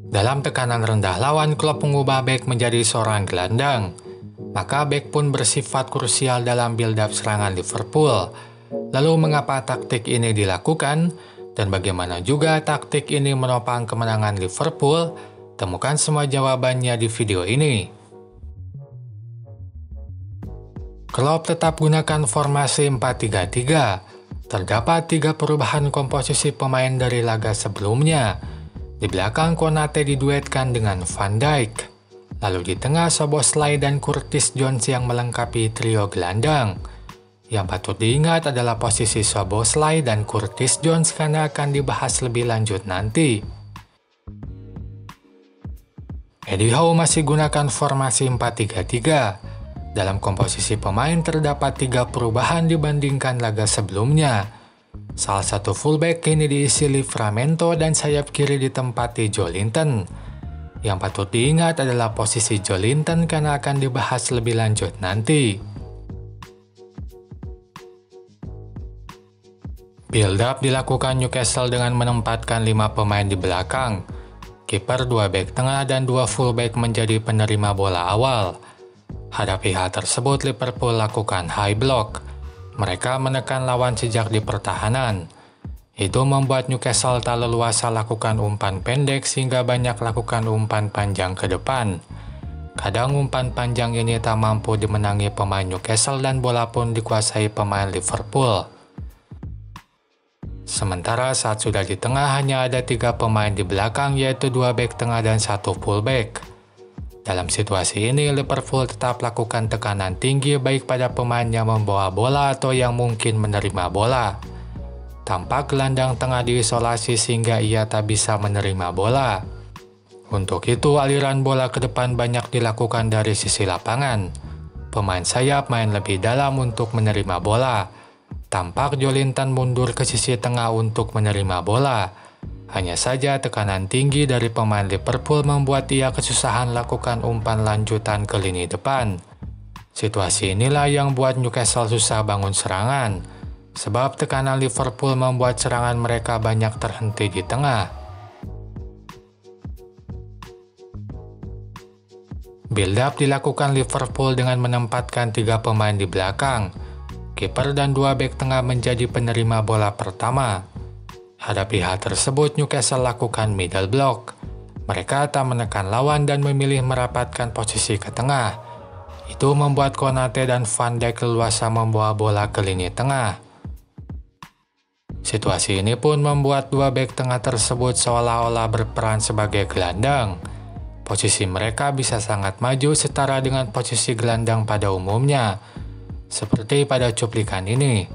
Dalam tekanan rendah lawan, Klopp mengubah bek menjadi seorang gelandang. Maka bek pun bersifat krusial dalam build-up serangan Liverpool. Lalu mengapa taktik ini dilakukan? Dan bagaimana juga taktik ini menopang kemenangan Liverpool? Temukan semua jawabannya di video ini. Klopp tetap gunakan formasi 4-3-3. Terdapat 3 perubahan komposisi pemain dari laga sebelumnya. Di belakang Konate diduetkan dengan Van Dijk. Lalu di tengah Szoboszlai dan Curtis Jones yang melengkapi trio gelandang. Yang patut diingat adalah posisi Szoboszlai dan Curtis Jones karena akan dibahas lebih lanjut nanti. Eddie Howe masih gunakan formasi 4-3-3. Dalam komposisi pemain terdapat 3 perubahan dibandingkan laga sebelumnya. Salah satu fullback kini diisi Livramento dan sayap kiri ditempati Joelinton. Yang patut diingat adalah posisi Joelinton karena akan dibahas lebih lanjut nanti. Build up dilakukan Newcastle dengan menempatkan 5 pemain di belakang. Kiper, 2 bek tengah, dan 2 fullback menjadi penerima bola awal. Hadapi hal tersebut, Liverpool lakukan high block. Mereka menekan lawan sejak di pertahanan. Itu membuat Newcastle tak leluasa lakukan umpan pendek sehingga banyak lakukan umpan panjang ke depan. Kadang umpan panjang ini tak mampu dimenangi pemain Newcastle dan bola pun dikuasai pemain Liverpool. Sementara saat sudah di tengah hanya ada 3 pemain di belakang, yaitu 2 bek tengah dan 1 fullback. Dalam situasi ini, Liverpool tetap lakukan tekanan tinggi baik pada pemain yang membawa bola atau yang mungkin menerima bola. Tampak gelandang tengah diisolasi sehingga ia tak bisa menerima bola. Untuk itu, aliran bola ke depan banyak dilakukan dari sisi lapangan. Pemain sayap main lebih dalam untuk menerima bola. Tampak Joelinton mundur ke sisi tengah untuk menerima bola. Hanya saja tekanan tinggi dari pemain Liverpool membuat ia kesusahan lakukan umpan lanjutan ke lini depan. Situasi inilah yang buat Newcastle susah bangun serangan, sebab tekanan Liverpool membuat serangan mereka banyak terhenti di tengah. Build up dilakukan Liverpool dengan menempatkan 3 pemain di belakang. Kiper dan 2 bek tengah menjadi penerima bola pertama. Hadapi hal tersebut, Newcastle lakukan middle block. Mereka tak menekan lawan dan memilih merapatkan posisi ke tengah. Itu membuat Konate dan Van Dijk leluasa membawa bola ke lini tengah. Situasi ini pun membuat 2 bek tengah tersebut seolah-olah berperan sebagai gelandang. Posisi mereka bisa sangat maju setara dengan posisi gelandang pada umumnya. Seperti pada cuplikan ini.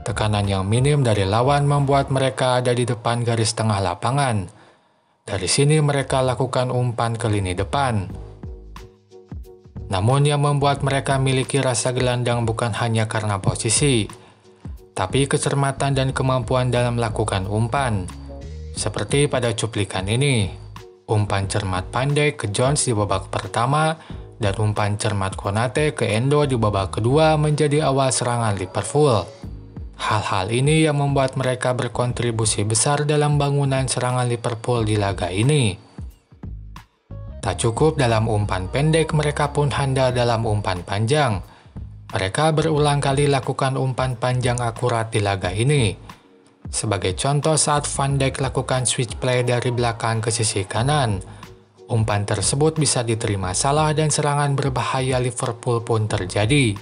Tekanan yang minim dari lawan membuat mereka ada di depan garis tengah lapangan. Dari sini mereka lakukan umpan ke lini depan. Namun yang membuat mereka miliki rasa gelandang bukan hanya karena posisi, tapi kecermatan dan kemampuan dalam melakukan umpan. Seperti pada cuplikan ini, umpan cermat Pandai ke Jones di babak pertama dan umpan cermat Konate ke Endo di babak kedua menjadi awal serangan Liverpool. Hal-hal ini yang membuat mereka berkontribusi besar dalam bangunan serangan Liverpool di laga ini. Tak cukup dalam umpan pendek, mereka pun handal dalam umpan panjang. Mereka berulang kali lakukan umpan panjang akurat di laga ini. Sebagai contoh, saat Van Dijk lakukan switch play dari belakang ke sisi kanan, umpan tersebut bisa diterima salah dan serangan berbahaya Liverpool pun terjadi.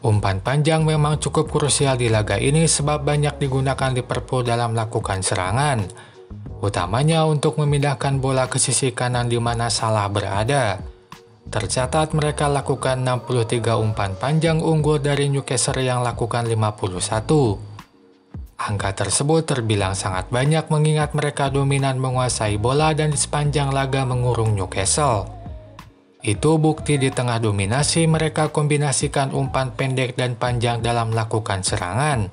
Umpan panjang memang cukup krusial di laga ini sebab banyak digunakan Liverpool dalam melakukan serangan, utamanya untuk memindahkan bola ke sisi kanan di mana Salah berada. Tercatat mereka lakukan 63 umpan panjang unggul dari Newcastle yang lakukan 51. Angka tersebut terbilang sangat banyak mengingat mereka dominan menguasai bola dan di sepanjang laga mengurung Newcastle. Itu bukti di tengah dominasi mereka kombinasikan umpan pendek dan panjang dalam melakukan serangan.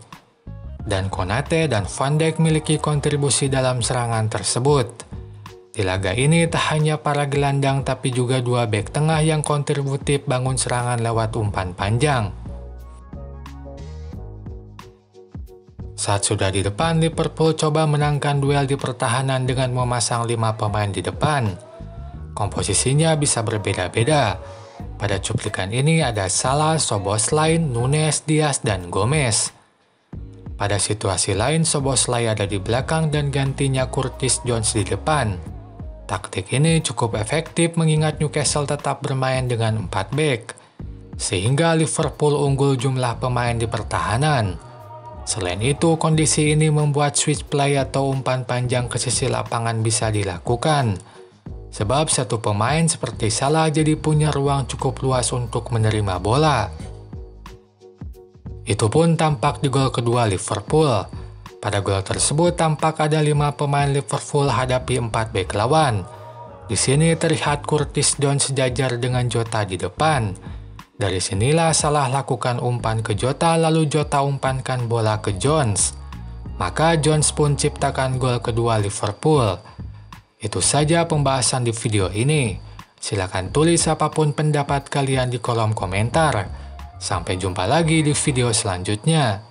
Dan Konate dan Van Dijk memiliki kontribusi dalam serangan tersebut. Di laga ini tak hanya para gelandang tapi juga 2 bek tengah yang kontributif bangun serangan lewat umpan panjang. Saat sudah di depan, Liverpool coba menangkan duel di pertahanan dengan memasang 5 pemain di depan. Komposisinya bisa berbeda-beda. Pada cuplikan ini ada Salah, Szoboszlai, Nunes, Diaz, dan Gomez. Pada situasi lain, Szoboszlai ada di belakang dan gantinya Curtis Jones di depan. Taktik ini cukup efektif mengingat Newcastle tetap bermain dengan 4 back, sehingga Liverpool unggul jumlah pemain di pertahanan. Selain itu, kondisi ini membuat switch play atau umpan panjang ke sisi lapangan bisa dilakukan. Sebab satu pemain seperti Salah jadi punya ruang cukup luas untuk menerima bola. Itu pun tampak di gol kedua Liverpool. Pada gol tersebut tampak ada 5 pemain Liverpool hadapi 4 bek lawan. Di sini terlihat Curtis Jones sejajar dengan Jota di depan. Dari sinilah Salah lakukan umpan ke Jota, lalu Jota umpankan bola ke Jones. Maka Jones pun ciptakan gol kedua Liverpool. Itu saja pembahasan di video ini. Silakan tulis apapun pendapat kalian di kolom komentar. Sampai jumpa lagi di video selanjutnya.